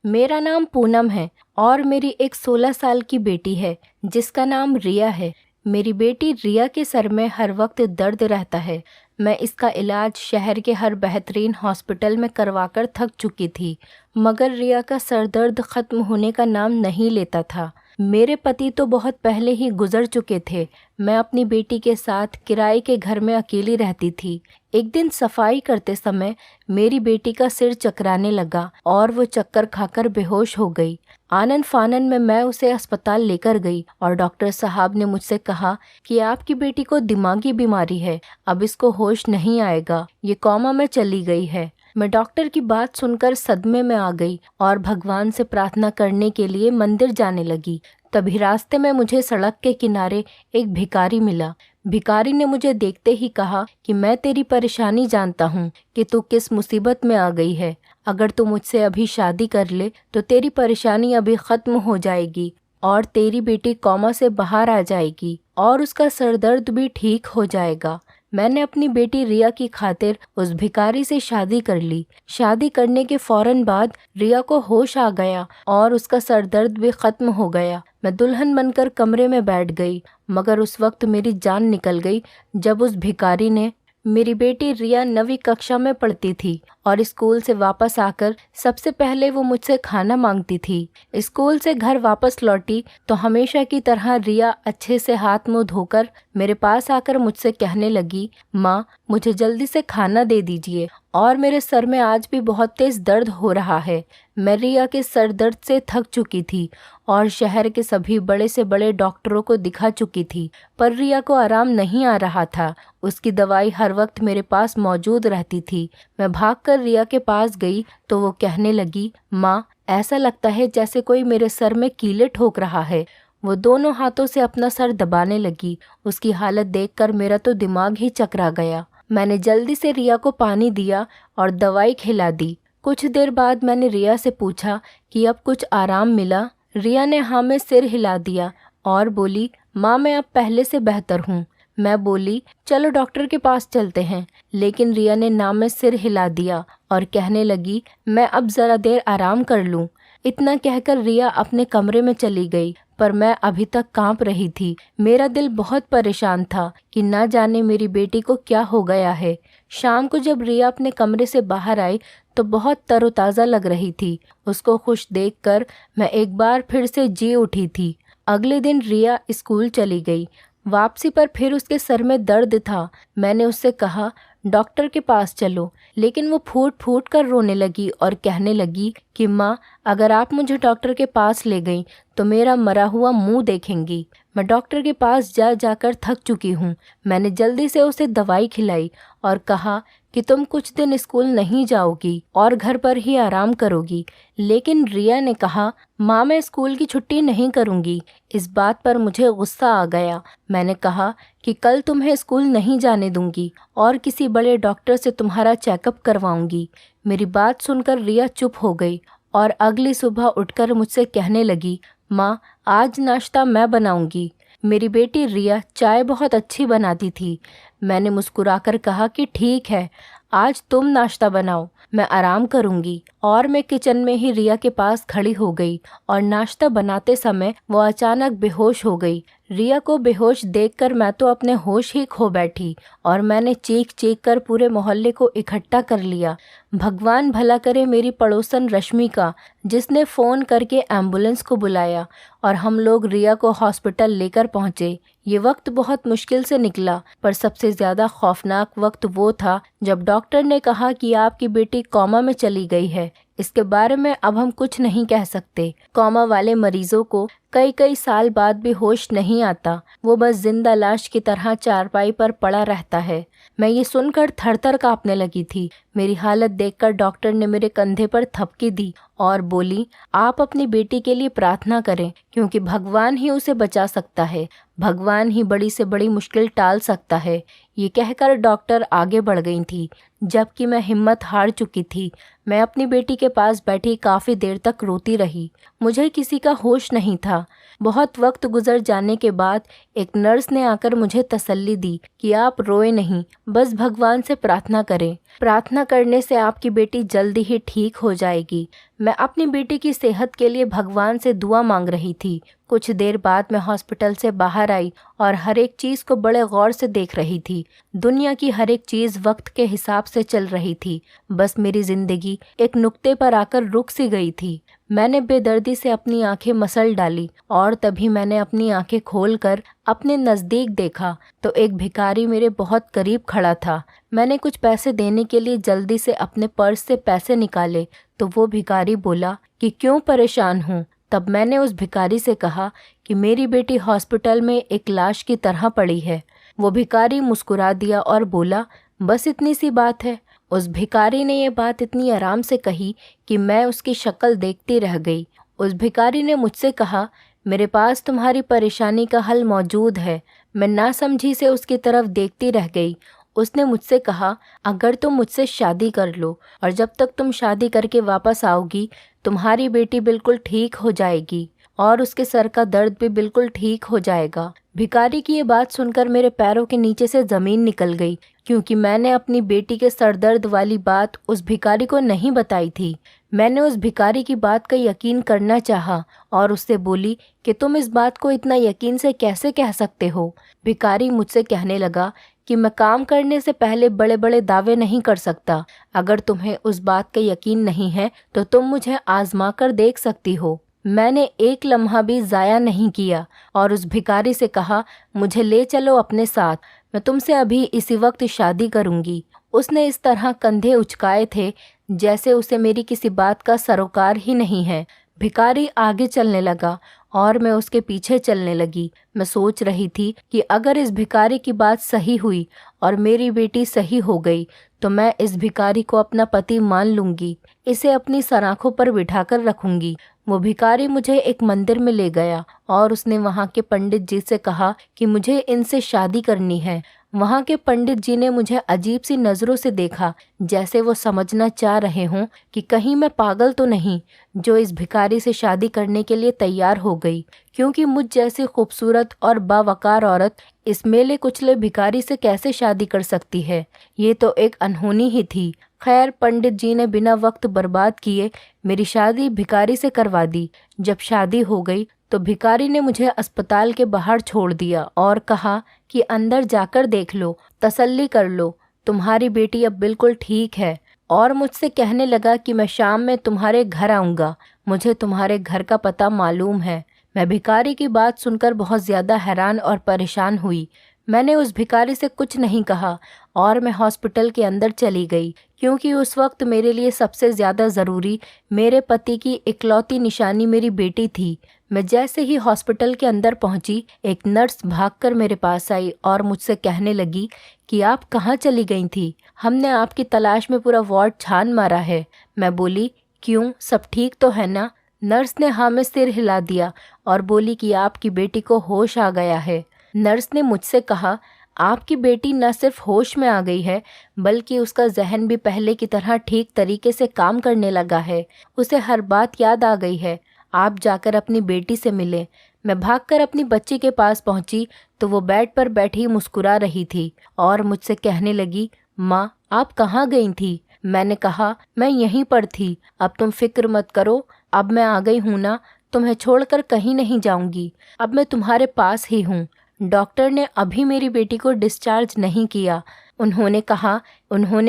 मेरा नाम पूनम है और मेरी एक 16 साल की बेटी है जिसका नाम रिया है। मेरी बेटी रिया के सर में हर वक्त दर्द रहता है। मैं इसका इलाज शहर के हर बेहतरीन हॉस्पिटल में करवाकर थक चुकी थी, मगर रिया का सर दर्द खत्म होने का नाम नहीं लेता था। मेरे पति तो बहुत पहले ही गुजर चुके थे। मैं अपनी बेटी के साथ किराए के घर में अकेली रहती थी। एक दिन सफाई करते समय मेरी बेटी का सिर चकराने लगा और वो चक्कर खाकर बेहोश हो गई। आनन फानन में मैं उसे अस्पताल लेकर गई और डॉक्टर साहब ने मुझसे कहा कि आपकी बेटी को दिमागी बीमारी है, अब इसको होश नहीं आएगा, ये कोमा में चली गई है। मैं डॉक्टर की बात सुनकर सदमे में आ गई और भगवान से प्रार्थना करने के लिए मंदिर जाने लगी। तभी रास्ते में मुझे सड़क के किनारे एक भिखारी मिला। भिखारी ने मुझे देखते ही कहा कि मैं तेरी परेशानी जानता हूँ कि तू किस मुसीबत में आ गई है। अगर तू मुझसे अभी शादी कर ले तो तेरी परेशानी अभी खत्म हो जाएगी और तेरी बेटी कोमा से बाहर आ जाएगी और उसका सर दर्द भी ठीक हो जाएगा। मैंने अपनी बेटी रिया की खातिर उस भिखारी से शादी कर ली। शादी करने के फौरन बाद रिया को होश आ गया और उसका सर दर्द भी खत्म हो गया। मैं दुल्हन बनकर कमरे में बैठ गई, मगर उस वक्त मेरी जान निकल गई जब उस भिखारी ने मेरी बेटी रिया 9वीं कक्षा में पढ़ती थी और स्कूल से वापस आकर सबसे पहले वो मुझसे खाना मांगती थी। स्कूल से घर वापस लौटी तो हमेशा की तरह रिया अच्छे से हाथ मुंह धोकर मेरे पास आकर मुझसे कहने लगी, माँ मुझे जल्दी से खाना दे दीजिए और मेरे सर में आज भी बहुत तेज दर्द हो रहा है। मैं रिया के सर दर्द से थक चुकी थी और शहर के सभी बड़े से बड़े डॉक्टरों को दिखा चुकी थी, पर रिया को आराम नहीं आ रहा था। उसकी दवाई हर वक्त मेरे पास मौजूद रहती थी। मैं भागकर रिया के पास गई तो वो कहने लगी, माँ ऐसा लगता है जैसे कोई मेरे सर में कीले ठोक रहा है। वो दोनों हाथों से अपना सर दबाने लगी। उसकी हालत देखकर मेरा तो दिमाग ही चकरा गया। मैंने जल्दी से रिया को पानी दिया और दवाई खिला दी। कुछ देर बाद मैंने रिया से पूछा कि अब कुछ आराम मिला। रिया ने हाँ में सिर हिला दिया और बोली, माँ मैं अब पहले से बेहतर हूँ। मैं बोली, चलो डॉक्टर के पास चलते हैं, लेकिन रिया ने ना में सिर हिला दिया और कहने लगी, मैं अब ज़रा देर आराम कर लूँ। इतना कहकर रिया अपने कमरे में चली गई, पर मैं अभी तक कांप रही थी। मेरा दिल बहुत परेशान था कि ना जाने मेरी बेटी को क्या हो गया है। शाम को जब रिया अपने कमरे से बाहर आई तो बहुत तरोताज़ा लग रही थी। उसको खुश देखकर मैं एक बार फिर से जी उठी थी। अगले दिन रिया स्कूल चली गई। वापसी पर फिर उसके सर में दर्द था। मैंने उससे कहा, डॉक्टर के पास चलो, लेकिन वो फूट फूट कर रोने लगी और कहने लगी कि माँ अगर आप मुझे डॉक्टर के पास ले गई तो मेरा मरा हुआ मुंह देखेंगी। मैं डॉक्टर के पास जाकर थक चुकी हूँ। मैंने जल्दी से उसे दवाई खिलाई और कहा कि तुम कुछ दिन स्कूल नहीं जाओगी और घर पर ही आराम करोगी। लेकिन रिया ने कहा, माँ मैं स्कूल की छुट्टी नहीं करूँगी। इस बात पर मुझे गुस्सा आ गया। मैंने कहा कि कल तुम्हें स्कूल नहीं जाने दूंगी और किसी बड़े डॉक्टर से तुम्हारा चेकअप करवाऊंगी। मेरी बात सुनकर रिया चुप हो गई और अगली सुबह उठकर मुझसे कहने लगी, माँ आज नाश्ता मैं बनाऊंगी। मेरी बेटी रिया चाय बहुत अच्छी बनाती थी। मैंने मुस्कुराकर कहा कि ठीक है, आज तुम नाश्ता बनाओ, मैं आराम करूंगी। और मैं किचन में ही रिया के पास खड़ी हो गई और नाश्ता बनाते समय वो अचानक बेहोश हो गई। रिया को बेहोश देखकर मैं तो अपने होश ही खो बैठी और मैंने चीख चीख कर पूरे मोहल्ले को इकट्ठा कर लिया। भगवान भला करे मेरी पड़ोसन रश्मि का, जिसने फ़ोन करके एम्बुलेंस को बुलाया और हम लोग रिया को हॉस्पिटल लेकर पहुँचे। ये वक्त बहुत मुश्किल से निकला, पर सबसे ज़्यादा खौफनाक वक्त वो था जब डॉक्टर ने कहा कि आपकी बेटी कोमा में चली गई है। इसके बारे में अब हम कुछ नहीं कह सकते। कोमा वाले मरीजों को कई कई साल बाद भी होश नहीं आता, वो बस जिंदा लाश की तरह चारपाई पर पड़ा रहता है। मैं ये सुनकर थरथर कांपने लगी थी। मेरी हालत देखकर डॉक्टर ने मेरे कंधे पर थपकी दी और बोली, आप अपनी बेटी के लिए प्रार्थना करें, क्योंकि भगवान ही उसे बचा सकता है, भगवान ही बड़ी से बड़ी मुश्किल टाल सकता है। ये कहकर डॉक्टर आगे बढ़ गई थी, जबकि मैं हिम्मत हार चुकी थी। मैं अपनी बेटी के पास बैठी काफ़ी देर तक रोती रही। मुझे किसी का होश नहीं था। बहुत वक्त गुजर जाने के बाद एक नर्स ने आकर मुझे तसल्ली दी कि आप रोए नहीं, बस भगवान से प्रार्थना करें। प्रार्थना करने से आपकी बेटी जल्दी ही ठीक हो जाएगी। मैं अपनी बेटी की सेहत के लिए भगवान से दुआ मांग रही थी। कुछ देर बाद मैं हॉस्पिटल से बाहर आई और हर एक चीज़ को बड़े गौर से देख रही थी। दुनिया की हर एक चीज़ वक्त के हिसाब से चल रही थी। बस मेरी जिंदगी एक नुक्ते पर आकर रुक सी गई थी। मैंने बेदर्दी से अपनी आंखें मसल डाली और तभी मैंने अपनी आंखें खोलकर अपने नज़दीक देखा तो एक भिखारी मेरे बहुत करीब खड़ा था। मैंने कुछ पैसे देने के लिए जल्दी से अपने पर्स से पैसे निकाले तो वो भिखारी बोला कि क्यों परेशान हूँ। तब मैंने उस भिखारी से कहा कि मेरी बेटी हॉस्पिटल में एक लाश की तरह पड़ी है। वो भिखारी मुस्कुरा दिया और बोला, बस इतनी सी बात है। उस भिखारी ने ये बात इतनी आराम से कही कि मैं उसकी शक्ल देखती रह गई। उस भिखारी ने मुझसे कहा, मेरे पास तुम्हारी परेशानी का हल मौजूद है। मैं नासमझी से उसकी तरफ देखती रह गई। उसने मुझसे कहा, अगर तुम मुझसे शादी कर लो और जब तक तुम शादी करके वापस आओगी तुम्हारी बेटी बिल्कुल ठीक हो जाएगी और उसके सर का दर्द भी बिल्कुल ठीक हो जाएगा। भिखारी की ये बात सुनकर मेरे पैरों के नीचे से ज़मीन निकल गई, क्योंकि मैंने अपनी बेटी के सर दर्द वाली बात उस भिखारी को नहीं बताई थी। मैंने उस भिखारी की बात का यकीन करना चाहा और उससे बोली कि तुम इस बात को इतना यकीन से कैसे कह सकते हो। भिखारी मुझसे कहने लगा कि मैं काम करने से पहले बड़े बड़े दावे नहीं कर सकता। अगर तुम्हें उस बात का यकीन नहीं है तो तुम मुझे आजमा कर देख सकती हो। मैंने एक लम्हा भी ज़ाया नहीं किया और उस भिखारी से कहा, मुझे ले चलो अपने साथ, मैं तुमसे अभी इसी वक्त शादी करूंगी। उसने इस तरह कंधे उचकाए थे जैसे उसे मेरी किसी बात का सरोकार ही नहीं है। भिखारी आगे चलने लगा और मैं उसके पीछे चलने लगी। मैं सोच रही थी कि अगर इस भिखारी की बात सही हुई और मेरी बेटी सही हो गई तो मैं इस भिखारी को अपना पति मान लूंगी, इसे अपनी सराखों पर बिठाकर रखूंगी। वो भिखारी मुझे एक मंदिर में ले गया और उसने वहाँ के पंडित जी से कहा कि मुझे इनसे शादी करनी है। वहाँ के पंडित जी ने मुझे अजीब सी नज़रों से देखा, जैसे वो समझना चाह रहे हों कि कहीं मैं पागल तो नहीं जो इस भिखारी से शादी करने के लिए तैयार हो गई, क्योंकि मुझ जैसी खूबसूरत और बावकार औरत इस मेले कुचले भिखारी से कैसे शादी कर सकती है। ये तो एक अनहोनी ही थी। खैर, पंडित जी ने बिना वक्त बर्बाद किए मेरी शादी भिखारी से करवा दी। जब शादी हो गई तो भिखारी ने मुझे अस्पताल के बाहर छोड़ दिया और कहा कि अंदर जाकर देख लो, तसल्ली कर लो, तुम्हारी बेटी अब बिल्कुल ठीक है। और मुझसे कहने लगा कि मैं शाम में तुम्हारे घर आऊँगा, मुझे तुम्हारे घर का पता मालूम है। मैं भिखारी की बात सुनकर बहुत ज़्यादा हैरान और परेशान हुई। मैंने उस भिखारी से कुछ नहीं कहा और मैं हॉस्पिटल के अंदर चली गई, क्योंकि उस वक्त मेरे लिए सबसे ज़्यादा ज़रूरी मेरे पति की इकलौती निशानी मेरी बेटी थी। मैं जैसे ही हॉस्पिटल के अंदर पहुंची, एक नर्स भागकर मेरे पास आई और मुझसे कहने लगी कि आप कहाँ चली गई थी, हमने आपकी तलाश में पूरा वार्ड छान मारा है। मैं बोली, क्यों, सब ठीक तो है ना? नर्स ने हाँ में सिर हिला दिया और बोली कि आपकी बेटी को होश आ गया है। नर्स ने मुझसे कहा, आपकी बेटी न सिर्फ होश में आ गई है बल्कि उसका जहन भी पहले की तरह ठीक तरीके से काम करने लगा है, उसे हर बात याद आ गई है। आप जाकर अपनी बेटी से मिले। मैं भागकर अपनी बच्ची के पास पहुंची तो वो बेड पर बैठी मुस्कुरा रही थी और मुझसे कहने लगी, माँ आप कहाँ गई थी? मैंने कहा, मैं यहीं पर थी, अब तुम फिक्र मत करो, अब मैं आ गई हूँ ना, तुम्हें छोड़कर कहीं नहीं जाऊंगी, अब मैं तुम्हारे पास ही हूँ। डॉक्टर ने अभी मेरी बेटी को डिस्चार्ज नहीं किया। उन्होंने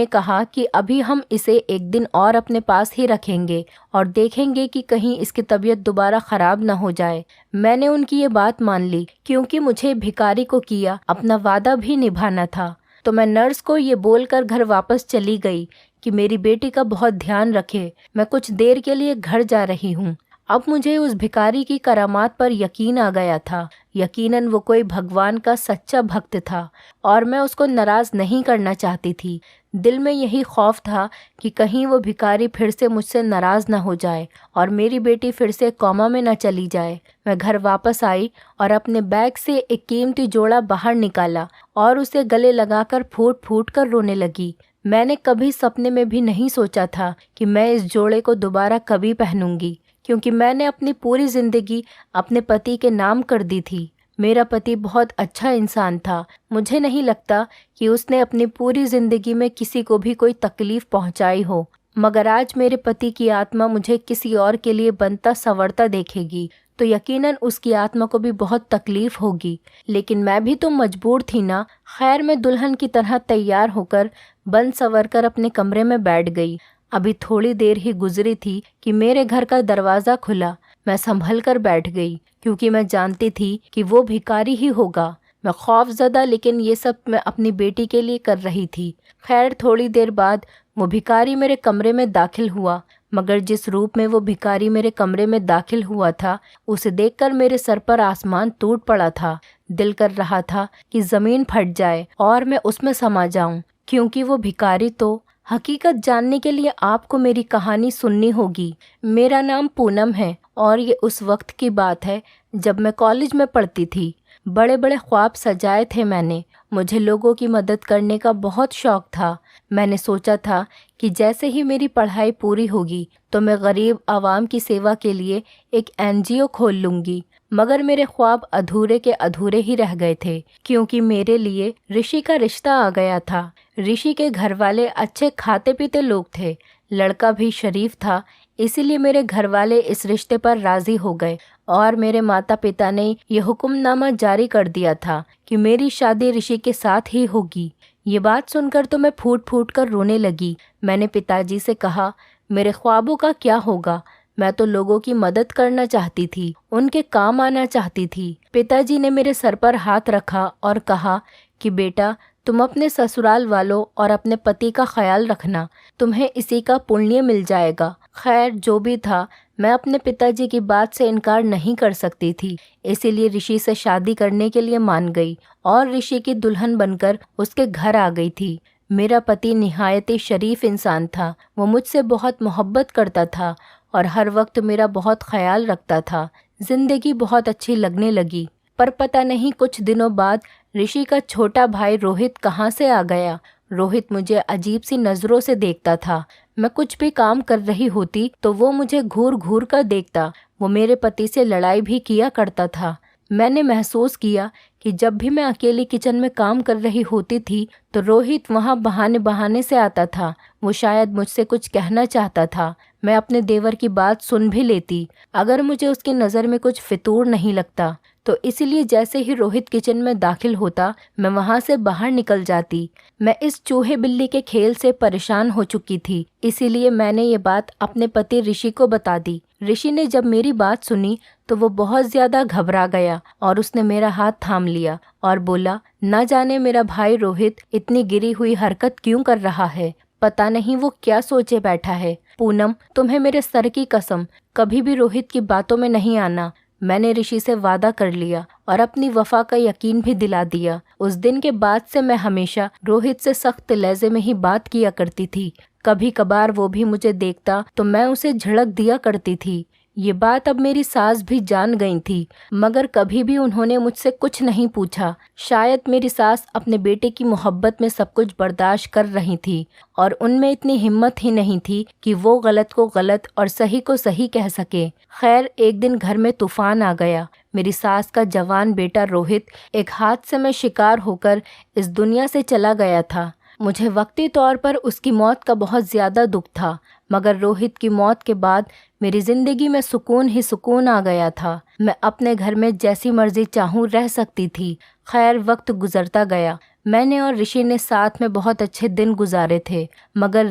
कहा कि अभी हम इसे एक दिन और अपने पास ही रखेंगे और देखेंगे कि कहीं इसकी तबीयत दोबारा ख़राब ना हो जाए। मैंने उनकी ये बात मान ली, क्योंकि मुझे भिखारी को किया अपना वादा भी निभाना था। तो मैं नर्स को ये बोलकर घर वापस चली गई कि मेरी बेटी का बहुत ध्यान रखे, मैं कुछ देर के लिए घर जा रही हूँ। अब मुझे उस भिखारी की करामात पर यकीन आ गया था। यकीनन वो कोई भगवान का सच्चा भक्त था और मैं उसको नाराज़ नहीं करना चाहती थी। दिल में यही खौफ था कि कहीं वो भिखारी फिर से मुझसे नाराज़ ना हो जाए और मेरी बेटी फिर से कोमा में ना चली जाए। मैं घर वापस आई और अपने बैग से एक कीमती जोड़ा बाहर निकाला और उसे गले लगाकर फूट फूट कर रोने लगी। मैंने कभी सपने में भी नहीं सोचा था कि मैं इस जोड़े को दोबारा कभी पहनूंगी, क्योंकि मैंने अपनी पूरी ज़िंदगी अपने पति के नाम कर दी थी। मेरा पति बहुत अच्छा इंसान था। मुझे नहीं लगता कि उसने अपनी पूरी जिंदगी में किसी को भी कोई तकलीफ पहुंचाई हो, मगर आज मेरे पति की आत्मा मुझे किसी और के लिए बनता संवरता देखेगी तो यकीनन उसकी आत्मा को भी बहुत तकलीफ होगी। लेकिन मैं भी तो मजबूर थी ना। खैर, मैं दुल्हन की तरह तैयार होकर बन संवर कर अपने कमरे में बैठ गई। अभी थोड़ी देर ही गुजरी थी कि मेरे घर का दरवाज़ा खुला। मैं संभल कर बैठ गई क्योंकि मैं जानती थी कि वो भिखारी ही होगा। मैं खौफजदा, लेकिन ये सब मैं अपनी बेटी के लिए कर रही थी। खैर, थोड़ी देर बाद वो भिखारी मेरे कमरे में दाखिल हुआ, मगर जिस रूप में वो भिखारी मेरे कमरे में दाखिल हुआ था उसे देखकर मेरे सर पर आसमान टूट पड़ा था। दिल कर रहा था कि ज़मीन फट जाए और मैं उसमें समा जाऊं, क्योंकि वो भिखारी तो हकीकत जानने के लिए आपको मेरी कहानी सुननी होगी। मेरा नाम पूनम है और ये उस वक्त की बात है जब मैं कॉलेज में पढ़ती थी। बड़े बड़े ख्वाब सजाए थे मैंने। मुझे लोगों की मदद करने का बहुत शौक़ था। मैंने सोचा था कि जैसे ही मेरी पढ़ाई पूरी होगी तो मैं गरीब आवाम की सेवा के लिए एक NGO खोल लूँगी। मगर मेरे ख्वाब अधूरे के अधूरे ही रह गए थे, क्योंकि मेरे लिए ऋषि का रिश्ता आ गया था। ऋषि के घर वाले अच्छे खाते पीते लोग थे, लड़का भी शरीफ था, इसीलिए मेरे घर वाले इस रिश्ते पर राज़ी हो गए और मेरे माता पिता ने ये हुक्मनामा जारी कर दिया था कि मेरी शादी ऋषि के साथ ही होगी। ये बात सुनकर तो मैं फूट फूट कर रोने लगी। मैंने पिताजी से कहा, मेरे ख्वाबों का क्या होगा? मैं तो लोगों की मदद करना चाहती थी, उनके काम आना चाहती थी। पिताजी ने मेरे सर पर हाथ रखा और कहा कि बेटा, तुम अपने ससुराल वालों और अपने पति का ख्याल रखना, तुम्हें इसी का पुण्य मिल जाएगा। खैर, जो भी था, मैं अपने पिताजी की बात से इनकार नहीं कर सकती थी, इसीलिए ऋषि से शादी करने के लिए मान गई और ऋषि की दुल्हन बनकर उसके घर आ गई थी। मेरा पति निहायत ही शरीफ इंसान था। वो मुझसे बहुत मोहब्बत करता था और हर वक्त मेरा बहुत ख्याल रखता था। जिंदगी बहुत अच्छी लगने लगी। पर पता नहीं कुछ दिनों बाद ऋषि का छोटा भाई रोहित कहाँ से आ गया। रोहित मुझे अजीब सी नज़रों से देखता था। मैं कुछ भी काम कर रही होती तो वो मुझे घूर घूर कर देखता। वो मेरे पति से लड़ाई भी किया करता था। मैंने महसूस किया कि जब भी मैं अकेली किचन में काम कर रही होती थी तो रोहित वहाँ बहाने बहाने से आता था। वो शायद मुझसे कुछ कहना चाहता था। मैं अपने देवर की बात सुन भी लेती अगर मुझे उसकी नज़र में कुछ फितूर नहीं लगता, तो इसीलिए जैसे ही रोहित किचन में दाखिल होता मैं वहाँ से बाहर निकल जाती। मैं इस चूहे बिल्ली के खेल से परेशान हो चुकी थी, इसीलिए मैंने ये बात अपने पति ऋषि को बता दी। ऋषि ने जब मेरी बात सुनी तो वो बहुत ज़्यादा घबरा गया और उसने मेरा हाथ थाम लिया और बोला, न जाने मेरा भाई रोहित इतनी गिरी हुई हरकत क्यों कर रहा है। पता नहीं वो क्या सोचे बैठा है। पूनम, तुम्हें मेरे सर की कसम, कभी भी रोहित की बातों में नहीं आना। मैंने ऋषि से वादा कर लिया और अपनी वफा का यकीन भी दिला दिया। उस दिन के बाद से मैं हमेशा रोहित से सख्त लहजे में ही बात किया करती थी। कभी कभार वो भी मुझे देखता तो मैं उसे झिड़क दिया करती थी। ये बात अब मेरी सास भी जान गई थी, मगर कभी भी उन्होंने मुझसे कुछ नहीं पूछा। शायद मेरी सास अपने बेटे की मोहब्बत में सब कुछ बर्दाश्त कर रही थी और उनमें इतनी हिम्मत ही नहीं थी कि वो गलत को गलत और सही को सही कह सके। खैर, एक दिन घर में तूफान आ गया। मेरी सास का जवान बेटा रोहित एक हादसे में शिकार होकर इस दुनिया से चला गया था। मुझे वक्ती तौर पर उसकी मौत का बहुत ज़्यादा दुख था, मगर रोहित की मौत के बाद मेरी ज़िंदगी में सुकून ही सुकून आ गया था। मैं अपने घर में जैसी मर्जी चाहूँ रह सकती थी। खैर, वक्त गुजरता गया। मैंने और ऋषि ने साथ में बहुत अच्छे दिन गुजारे थे, मगर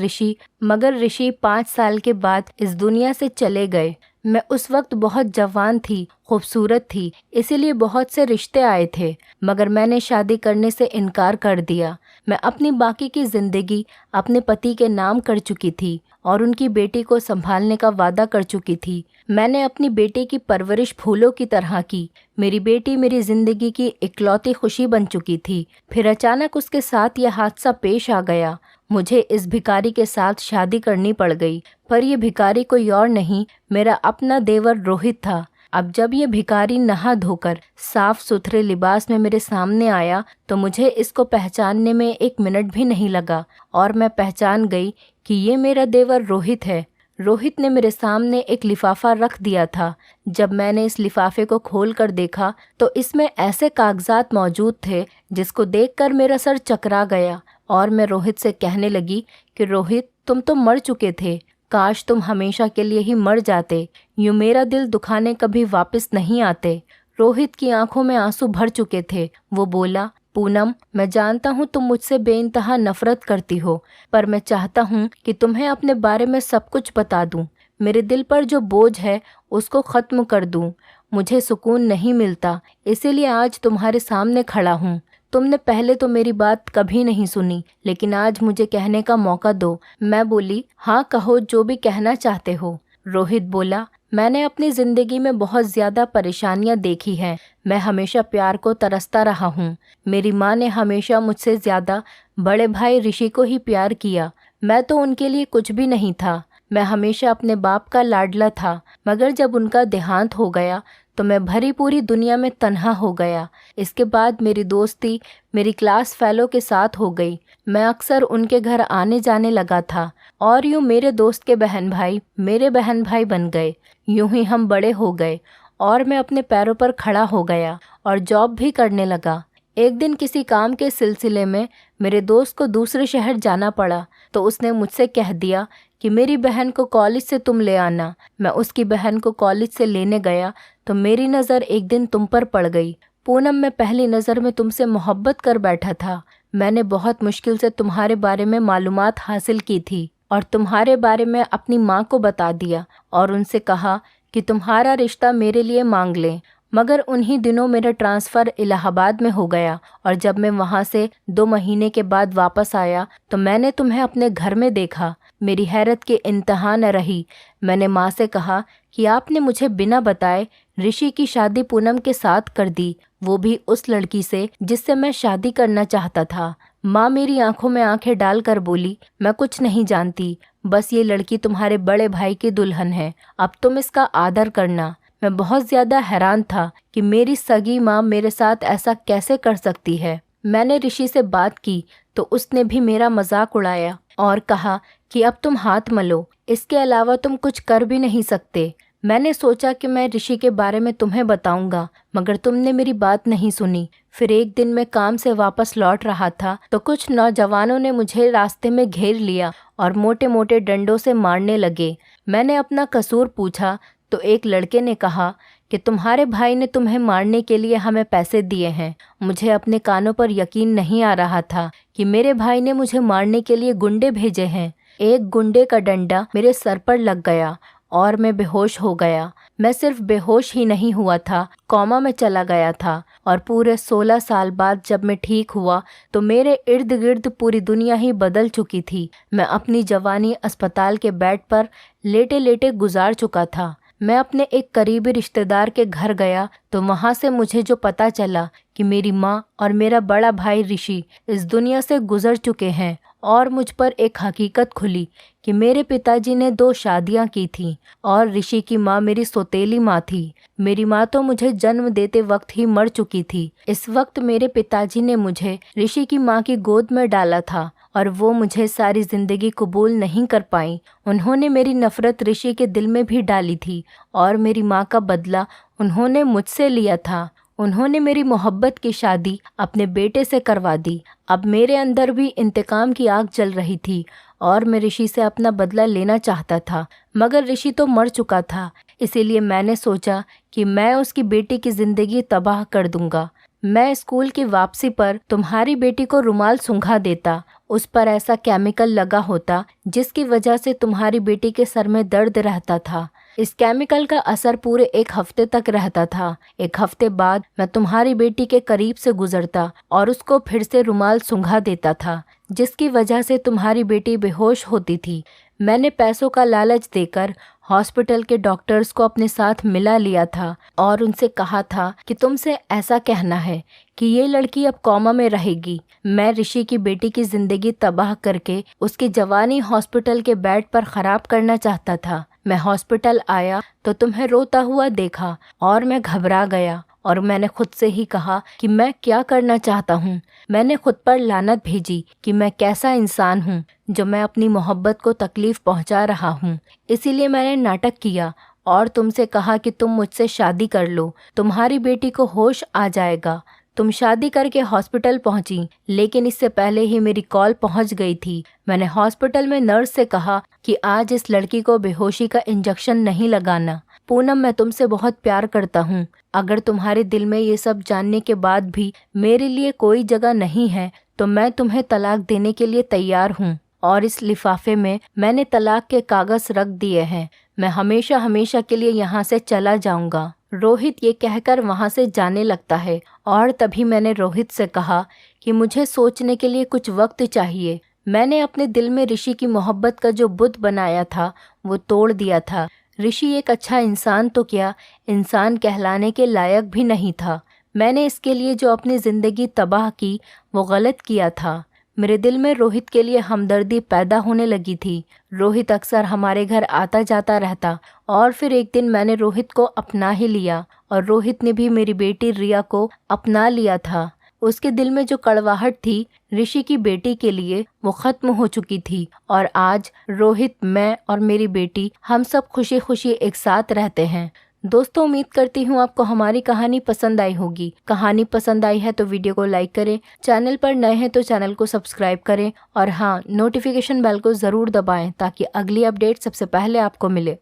ऋषि 5 साल के बाद इस दुनिया से चले गए। मैं उस वक्त बहुत जवान थी, खूबसूरत थी, इसीलिए बहुत से रिश्ते आए थे, मगर मैंने शादी करने से इनकार कर दिया। मैं अपनी बाकी की ज़िंदगी अपने पति के नाम कर चुकी थी और उनकी बेटी को संभालने का वादा कर चुकी थी। मैंने अपनी बेटी की परवरिश फूलों की तरह की। मेरी बेटी मेरी ज़िंदगी की इकलौती खुशी बन चुकी थी। फिर अचानक उसके साथ यह हादसा पेश आ गया। मुझे इस भिखारी के साथ शादी करनी पड़ गई, पर यह भिखारी कोई और नहीं, मेरा अपना देवर रोहित था। अब जब ये भिखारी नहा धोकर साफ सुथरे लिबास में मेरे सामने आया तो मुझे इसको पहचानने में 1 मिनट भी नहीं लगा और मैं पहचान गई कि ये मेरा देवर रोहित है। रोहित ने मेरे सामने एक लिफाफा रख दिया था। जब मैंने इस लिफाफे को खोल कर देखा तो इसमें ऐसे कागजात मौजूद थे जिसको देखकर मेरा सर चकरा गया और मैं रोहित से कहने लगी कि रोहित, तुम तो मर चुके थे, काश तुम हमेशा के लिए ही मर जाते, यूं मेरा दिल दुखाने कभी वापस नहीं आते। रोहित की आंखों में आंसू भर चुके थे। वो बोला, पूनम, मैं जानता हूँ तुम मुझसे बेइंतहा नफरत करती हो, पर मैं चाहता हूँ कि तुम्हें अपने बारे में सब कुछ बता दूँ। मेरे दिल पर जो बोझ है उसको ख़त्म कर दूँ। मुझे सुकून नहीं मिलता, इसीलिए आज तुम्हारे सामने खड़ा हूँ। तुमने पहले तो मेरी बात कभी नहीं सुनी, लेकिन आज मुझे कहने का मौका दो। मैं बोली, हाँ कहो, जो भी कहना चाहते हो। रोहित बोला, मैंने अपनी ज़िंदगी में बहुत ज़्यादा परेशानियां देखी हैं। मैं हमेशा प्यार को तरसता रहा हूँ। मेरी माँ ने हमेशा मुझसे ज़्यादा बड़े भाई ऋषि को ही प्यार किया। मैं तो उनके लिए कुछ भी नहीं था। मैं हमेशा अपने बाप का लाडला था, मगर जब उनका देहांत हो गया तो मैं भरी पूरी दुनिया में तन्हा हो गया। इसके बाद मेरी दोस्ती मेरी क्लास फेलो के साथ हो गई। मैं अक्सर उनके घर आने जाने लगा था और यूँ मेरे दोस्त के बहन भाई मेरे बहन भाई बन गए। यूँ ही हम बड़े हो गए और मैं अपने पैरों पर खड़ा हो गया और जॉब भी करने लगा। एक दिन किसी काम के सिलसिले में मेरे दोस्त को दूसरे शहर जाना पड़ा तो उसने मुझसे कह दिया कि मेरी बहन को कॉलेज से तुम ले आना। मैं उसकी बहन को कॉलेज से लेने गया तो मेरी नज़र एक दिन तुम पर पड़ गई। पूनम, मैं पहली नज़र में तुमसे मोहब्बत कर बैठा था। मैंने बहुत मुश्किल से तुम्हारे बारे में मालूमात हासिल की थी और तुम्हारे बारे में अपनी माँ को बता दिया और उनसे कहा कि तुम्हारा रिश्ता मेरे लिए मांग लें। मगर उन्हीं दिनों मेरा ट्रांसफ़र इलाहाबाद में हो गया और जब मैं वहाँ से 2 महीने के बाद वापस आया तो मैंने तुम्हें अपने घर में देखा। मेरी हैरत की इंतहा न रही। मैंने माँ से कहा कि आपने मुझे बिना बताए ऋषि की शादी पूनम के साथ कर दी, वो भी उस लड़की से जिससे मैं शादी करना चाहता था। माँ मेरी आंखों में आंखें डालकर बोली, मैं कुछ नहीं जानती, बस ये लड़की तुम्हारे बड़े भाई की दुल्हन है, अब तुम इसका आदर करना। मैं बहुत ज़्यादा हैरान था कि मेरी सगी माँ मेरे साथ ऐसा कैसे कर सकती है। मैंने ऋषि से बात की तो उसने भी मेरा मजाक उड़ाया और कहा कि अब तुम हाथ मलो, इसके अलावा तुम कुछ कर भी नहीं सकते। मैंने सोचा कि मैं ऋषि के बारे में तुम्हें बताऊंगा, मगर तुमने मेरी बात नहीं सुनी। फिर एक दिन मैं काम से वापस लौट रहा था तो कुछ नौजवानों ने मुझे रास्ते में घेर लिया और मोटे मोटे डंडों से मारने लगे। मैंने अपना कसूर पूछा तो एक लड़के ने कहा कि तुम्हारे भाई ने तुम्हें मारने के लिए हमें पैसे दिए हैं। मुझे अपने कानों पर यकीन नहीं आ रहा था कि मेरे भाई ने मुझे मारने के लिए गुंडे भेजे हैं। एक गुंडे का डंडा मेरे सर पर लग गया और मैं बेहोश हो गया। मैं सिर्फ बेहोश ही नहीं हुआ था, कोमा में चला गया था और पूरे 16 साल बाद जब मैं ठीक हुआ तो मेरे इर्द गिर्द पूरी दुनिया ही बदल चुकी थी। मैं अपनी जवानी अस्पताल के बेड पर लेटे लेटे गुजार चुका था। मैं अपने एक करीबी रिश्तेदार के घर गया तो वहाँ से मुझे जो पता चला कि मेरी माँ और मेरा बड़ा भाई ऋषि इस दुनिया से गुजर चुके हैं और मुझ पर एक हकीकत खुली कि मेरे पिताजी ने 2 शादियाँ की थीं और ऋषि की माँ मेरी सौतेली माँ थी। मेरी माँ तो मुझे जन्म देते वक्त ही मर चुकी थी। इस वक्त मेरे पिताजी ने मुझे ऋषि की माँ की गोद में डाला था और वो मुझे सारी ज़िंदगी कबूल नहीं कर पाई। उन्होंने मेरी नफ़रत ऋषि के दिल में भी डाली थी और मेरी माँ का बदला उन्होंने मुझसे लिया था। उन्होंने मेरी मोहब्बत की शादी अपने बेटे से करवा दी। अब मेरे अंदर भी इंतकाम की आग जल रही थी और मैं ऋषि से अपना बदला लेना चाहता था, मगर ऋषि तो मर चुका था। इसीलिए मैंने सोचा कि मैं उसकी बेटी की ज़िंदगी तबाह कर दूंगा। मैं स्कूल की वापसी पर तुम्हारी बेटी को रुमाल सूंघा देता। उस पर ऐसा केमिकल लगा होता जिसकी वजह से तुम्हारी बेटी के सर में दर्द रहता था। इस केमिकल का असर पूरे 1 हफ्ते तक रहता था। 1 हफ्ते बाद मैं तुम्हारी बेटी के करीब से गुजरता और उसको फिर से रुमाल सूंघा देता था, जिसकी वजह से तुम्हारी बेटी बेहोश होती थी। मैंने पैसों का लालच देकर हॉस्पिटल के डॉक्टर्स को अपने साथ मिला लिया था और उनसे कहा था कि तुमसे ऐसा कहना है कि ये लड़की अब कोमा में रहेगी। मैं ऋषि की बेटी की ज़िंदगी तबाह करके उसकी जवानी हॉस्पिटल के बेड पर ख़राब करना चाहता था। मैं हॉस्पिटल आया तो तुम्हें रोता हुआ देखा और मैं घबरा गया और मैंने खुद से ही कहा कि मैं क्या करना चाहता हूँ। मैंने खुद पर लानत भेजी कि मैं कैसा इंसान हूँ जो मैं अपनी मोहब्बत को तकलीफ पहुँचा रहा हूँ। इसीलिए मैंने नाटक किया और तुमसे कहा कि तुम मुझसे शादी कर लो, तुम्हारी बेटी को होश आ जाएगा। तुम शादी करके हॉस्पिटल पहुंची, लेकिन इससे पहले ही मेरी कॉल पहुंच गई थी। मैंने हॉस्पिटल में नर्स से कहा कि आज इस लड़की को बेहोशी का इंजेक्शन नहीं लगाना। पूनम, मैं तुमसे बहुत प्यार करता हूँ। अगर तुम्हारे दिल में ये सब जानने के बाद भी मेरे लिए कोई जगह नहीं है तो मैं तुम्हें तलाक देने के लिए तैयार हूँ और इस लिफाफे में मैंने तलाक के कागज रख दिए हैं। मैं हमेशा हमेशा के लिए यहाँ से चला जाऊंगा। रोहित ये कहकर वहाँ से जाने लगता है और तभी मैंने रोहित से कहा कि मुझे सोचने के लिए कुछ वक्त चाहिए। मैंने अपने दिल में ऋषि की मोहब्बत का जो बुत बनाया था वो तोड़ दिया था। ऋषि एक अच्छा इंसान तो क्या, इंसान कहलाने के लायक भी नहीं था। मैंने इसके लिए जो अपनी ज़िंदगी तबाह की वो गलत किया था। मेरे दिल में रोहित के लिए हमदर्दी पैदा होने लगी थी। रोहित अक्सर हमारे घर आता जाता रहता और फिर एक दिन मैंने रोहित को अपना ही लिया और रोहित ने भी मेरी बेटी रिया को अपना लिया था। उसके दिल में जो कड़वाहट थी ऋषि की बेटी के लिए वो खत्म हो चुकी थी और आज रोहित, मैं और मेरी बेटी हम सब खुशी खुशी एक साथ रहते हैं। दोस्तों, उम्मीद करती हूँ आपको हमारी कहानी पसंद आई होगी। कहानी पसंद आई है तो वीडियो को लाइक करें, चैनल पर नए हैं तो चैनल को सब्सक्राइब करें और हाँ, नोटिफिकेशन बेल को ज़रूर दबाएं ताकि अगली अपडेट सबसे पहले आपको मिले।